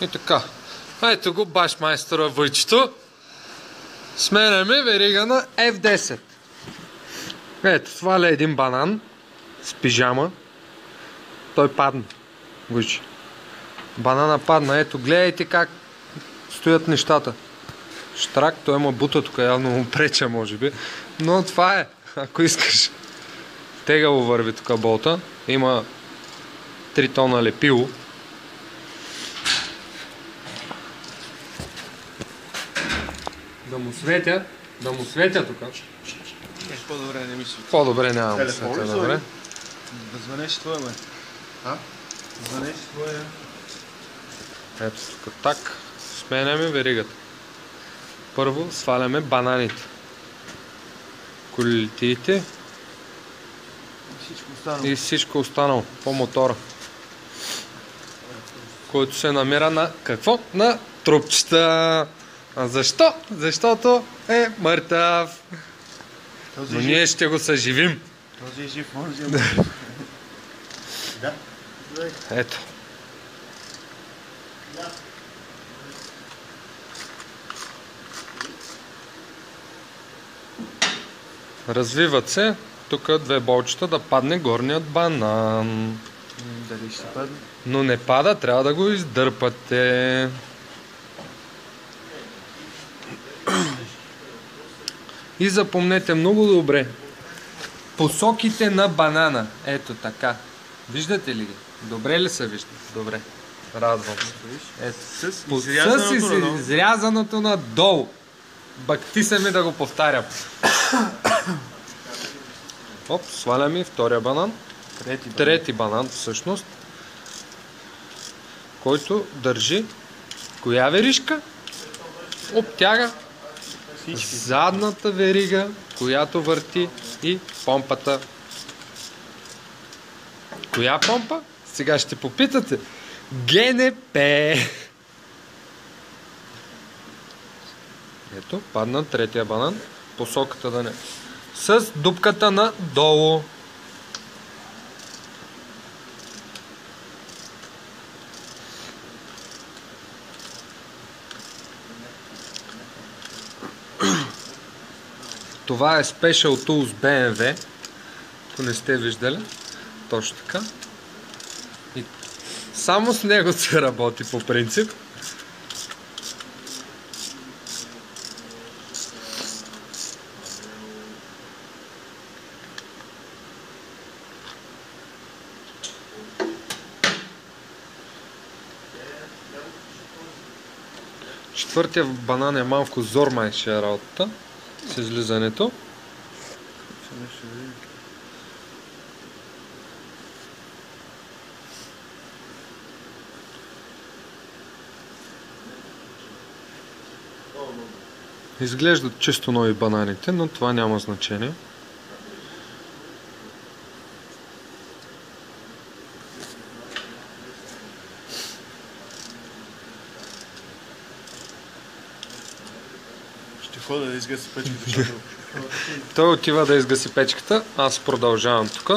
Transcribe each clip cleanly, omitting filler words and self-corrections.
И така. Ето го башмайстора Войчето. Сменяме верига на F10. Ето, сваля един банан с пижама. Той падна. Войче. Банана падна. Ето, гледайте как стоят нещата. Штрак, той има бута тук, явно му преча, може би. Но това е, ако искаш. Тегаво върви тук болта. Има 3 тона лепило. Да му светя тук. По-добре не мисля. По-добре няма да светя, добре. Да звънеш твоя, бе. А? Звънеш твоя. Ето тук так. Сменяме веригата. Първо сваляме бананите. Колитите. И всичко останало по мотора. Който се намира на какво? На трупчета. А защо? Защото е мъртъв. Но ние ще го съживим. Този е жив, може да е. Да. Ето. Развиват се. Тук 2 болчета да падне горният банан. Дали ще падне? Но не пада, трябва да го издърпате. И запомнете много добре. Посоките на банана. Ето така. Виждате ли ги? Добре ли се вижда? Добре. Радвам се. Ето. С изрязаното надолу. Бакти се ми да го повтарям. Оп, сваляме и втория банан. Трети банан всъщност. Който държи коя веришка? Обтяга задната верига, която върти и помпата. Коя помпа? Сега ще попитате. ГНП. Ето, падна третия банан. Посоката да не. С дупката надолу. Това е Special Tools BMW. Ако не сте виждали. Точно така. И само с него се работи по принцип. Четвъртия банан е малко зор майше работата с излизането. Изглеждат чисто нови бананите, но това няма значение. Хода да изгаси печката, защото... Той отива да изгаси печката, аз продължавам тук.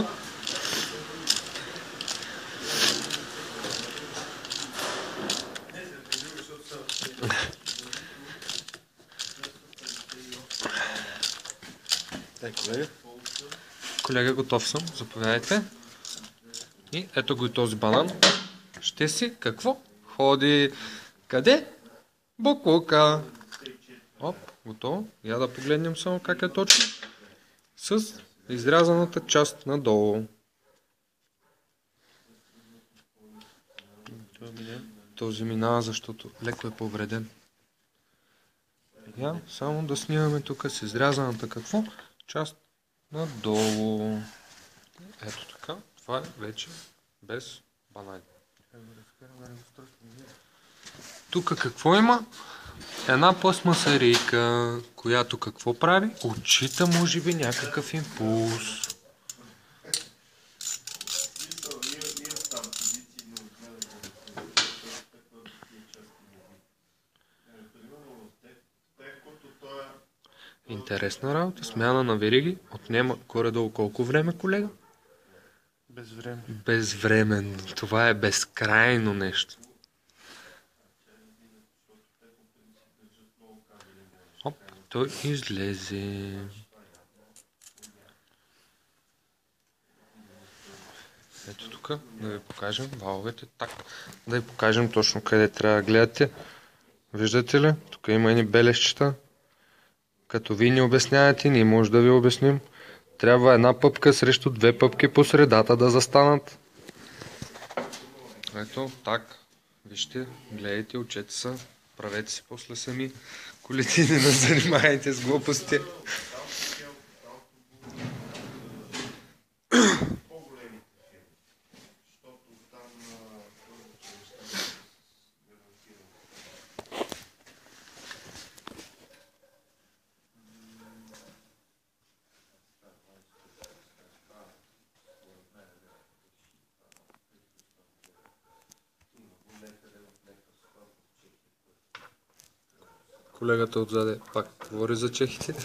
Колега. Колега, готов съм, заповядайте. И ето го и този банан. Ще си какво? Ходи. Къде? Буклука. Оп, готово. Я да погледнем само как е точно. С изрязаната част надолу. Този минава, защото леко е повреден. Я само да снимаме тук с изрязаната какво? Част надолу. Ето така. Това е вече без банани. Тук какво има? Една пластмасарийка, която какво прави? Отчита, може би, някакъв импулс. Интересна работа. Смяна на вериги. Отнема горе-долу колко време, колега? Безвременно. Безвременно. Това е безкрайно нещо. Той излезе. Ето тук, да ви покажем валовете. Так, да ви покажем точно къде трябва да гледате. Виждате ли? Тук има едни бележчета. Като вие ни обяснявате, ние може да ви обясним. Трябва една пъпка срещу две пъпки по средата да застанат. Ето, так. Вижте, гледайте, учете се. Правете си после сами. Колите не да занимаете с глупости. Колегата отзаде пак говори за чехите.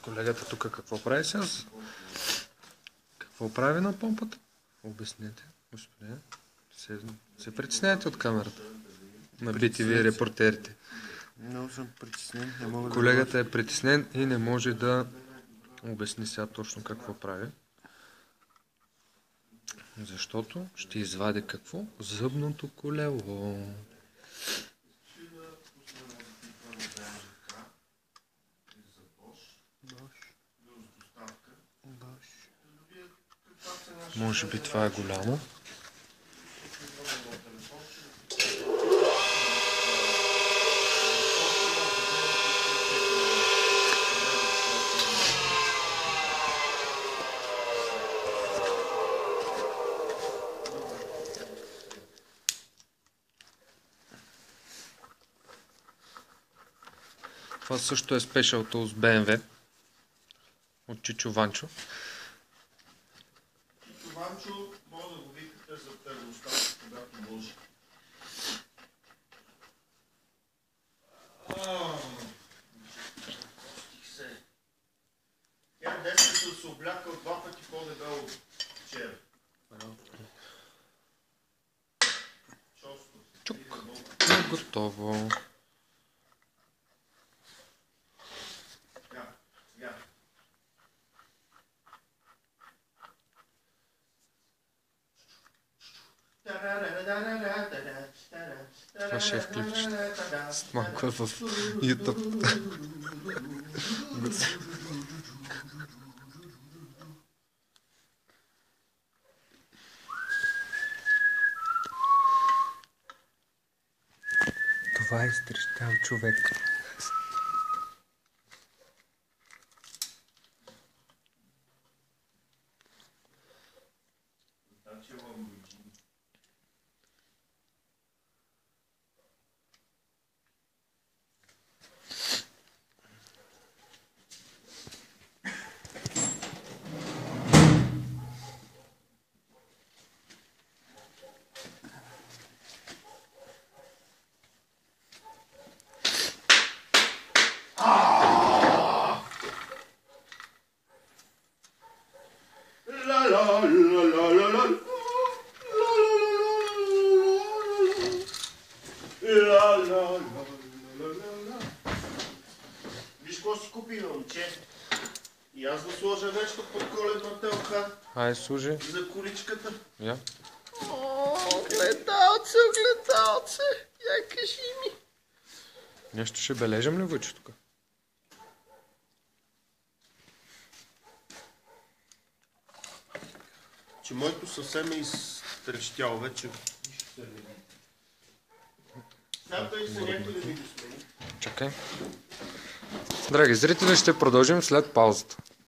Колегата тук какво прави сега? Какво прави на помпата? Обяснете, господин. Се притесняйте от камерата. Набити ви репортерите. Много съм притеснен. Не мога Колегата е притеснен и не може да обясни сега точно какво прави. Защото ще извади какво? Зъбното колело. Може би това е голямо. Това също е Special Tools BMW от Чичо Ванчо. Ванчо, може да го викате за термостат, когато може. Тя днес се облякал 2 пъти по-дебело от вчера. Чук. Готово. Това ще е в клипчета. С малко в YouTube. Това е изтрещял човек. Виж какво си купи, момче. И аз да сложа нещо под коледна телка. Ай, служи. За количката. Я. Огледалце, огледалце. Я кажи ми. Нещо ще бележим ли, Вучо, тук? Че моето съвсем е изтрещяло вече. Сега той се някой да ми го смени. Чакай. Драги зрители, ще продължим след паузата.